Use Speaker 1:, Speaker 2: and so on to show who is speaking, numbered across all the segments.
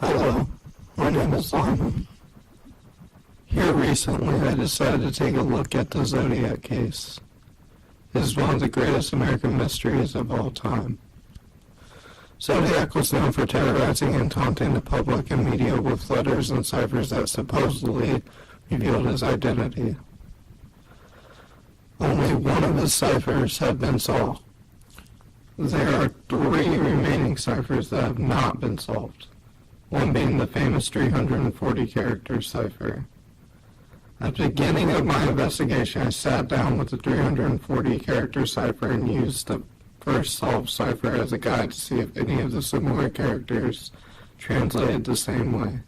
Speaker 1: Hello, my name is Lyman. Here recently I decided to take a look at the Zodiac case. It is one of the greatest American mysteries of all time. Zodiac was known for terrorizing and taunting the public and media with letters and ciphers that supposedly revealed his identity. Only one of his ciphers had been solved. There are 3 remaining ciphers that have not been solved, one being the famous 340-character cipher. At the beginning of my investigation, I sat down with the 340-character cipher and used the first solved cipher as a guide to see if any of the similar characters translated the same way.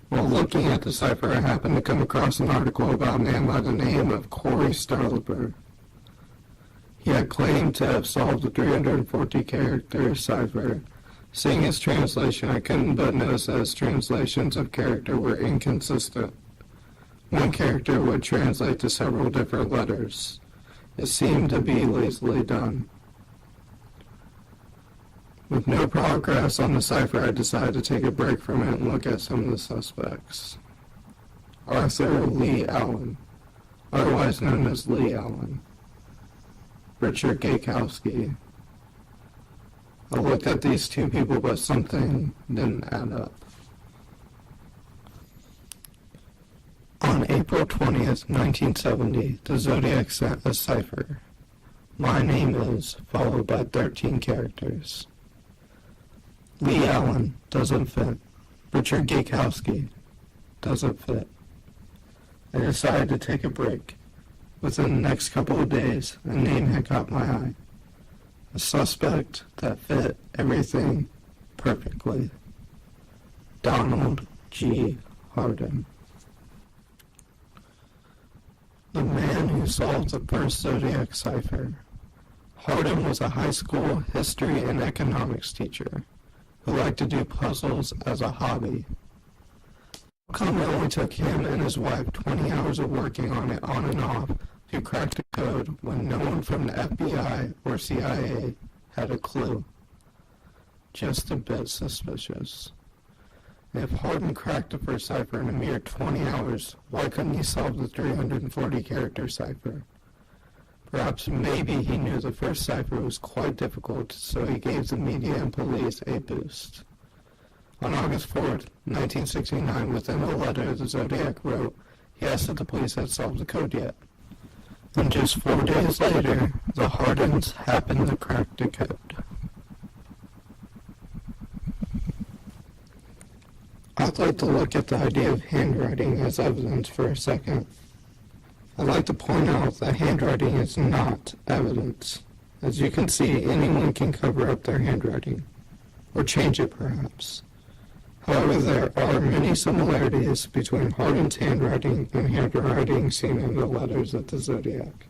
Speaker 1: While looking at the cipher, I happened to come across an article about a man by the name of Corey Starlber. He had claimed to have solved the 340-character cipher. Seeing his translation, I couldn't but notice that his translations of character were inconsistent. One character would translate to several different letters. It seemed to be lazily done. With no progress on the cipher, I decided to take a break from it and look at some of the suspects. Arthur Lee Allen, otherwise known as Lee Allen. Richard Gakowski. I looked at these 2 people, but something didn't add up. On April 20th, 1970, the Zodiac sent a cipher. My name is, followed by 13 characters. Lee Allen doesn't fit. Richard Gakowski doesn't fit. I decided to take a break. Within the next couple of days, a name had caught my eye. A suspect that fit everything perfectly. Donald G. Hardin. The man who solved the first Zodiac cipher. Hardin was a high school history and economics teacher who liked to do puzzles as a hobby. It only took him and his wife 20 hours of working on it on and off to crack the code when no one from the FBI or CIA had a clue. Just a bit suspicious. If Hardin cracked the first cipher in a mere 20 hours, why couldn't he solve the 340-character cipher? Perhaps maybe he knew the first cipher was quite difficult, so he gave the media and police a boost. On August 4th, 1969, within a letter the Zodiac wrote, he asked if the police had solved the code yet. And just 4 days later, the Hardins happened to crack the code. I'd like to look at the idea of handwriting as evidence for a second. I'd like to point out that handwriting is not evidence. As you can see, anyone can cover up their handwriting, or change it perhaps. However, there are many similarities between Hardin's handwriting and handwriting seen in the letters of the Zodiac.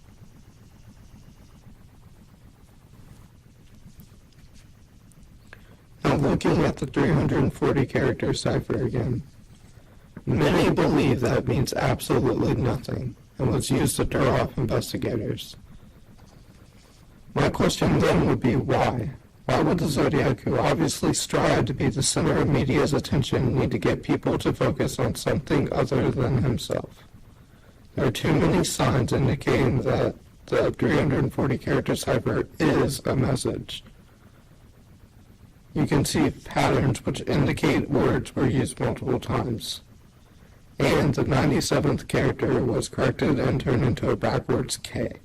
Speaker 1: Now looking at the 340-character cipher again, many believe that it means absolutely nothing and was used to throw off investigators. My question then would be why? Why would the Zodiac, who obviously strived to be the center of media's attention, need to get people to focus on something other than himself? There are too many signs indicating that the 340-character cipher is a message. You can see patterns which indicate words were used multiple times. And the 97th character was corrected and turned into a backwards K.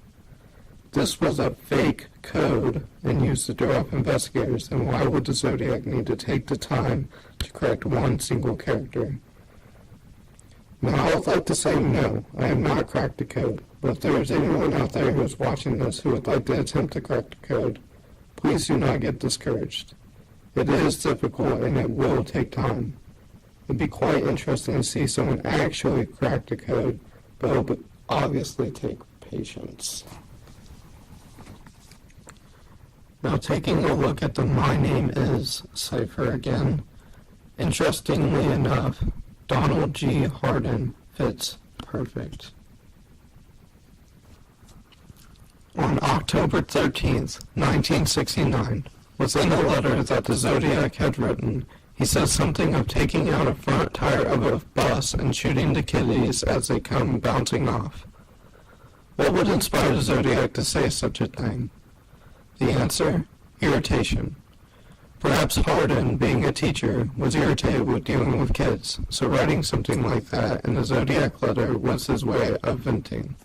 Speaker 1: This was a fake code and used to throw off investigators, and why would the Zodiac need to take the time to correct one single character? Now, I would like to say no, I have not cracked the code, but if there is anyone out there who is watching this who would like to attempt to crack the code, please do not get discouraged. It is difficult and it will take time. It would be quite interesting to see someone actually crack the code, but it will obviously take patience. Now taking a look at the My Name Is cipher again, interestingly enough, Donald G. Hardin fits perfect. On October 13th, 1969, within a letter that the Zodiac had written, he He says something of taking out a front tire of a bus and shooting the kiddies as they come bouncing off. What would inspire the Zodiac to say such a thing? The answer? Irritation. Perhaps Hardin, being a teacher, was irritated with dealing with kids, so writing something like that in the Zodiac letter was his way of venting.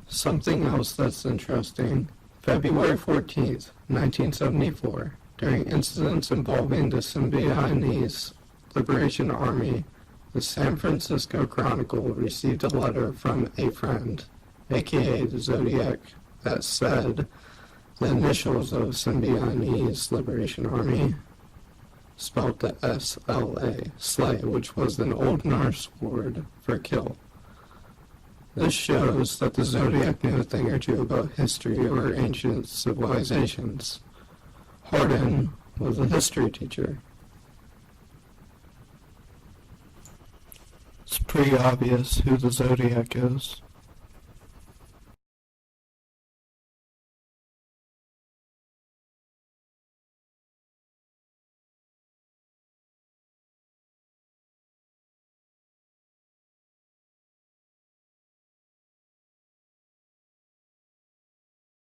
Speaker 1: Something else that's interesting. February 14th, 1974, during incidents involving the Symbionese Liberation Army, the San Francisco Chronicle received a letter from a friend, aka the Zodiac, that said the initials of Symbionese Liberation Army, spelled the S-L-A, slay, which was an Old Norse word for kill. This shows that the Zodiac knew a thing or two about history or ancient civilizations. Hardin was a history teacher. It's pretty obvious who the Zodiac is.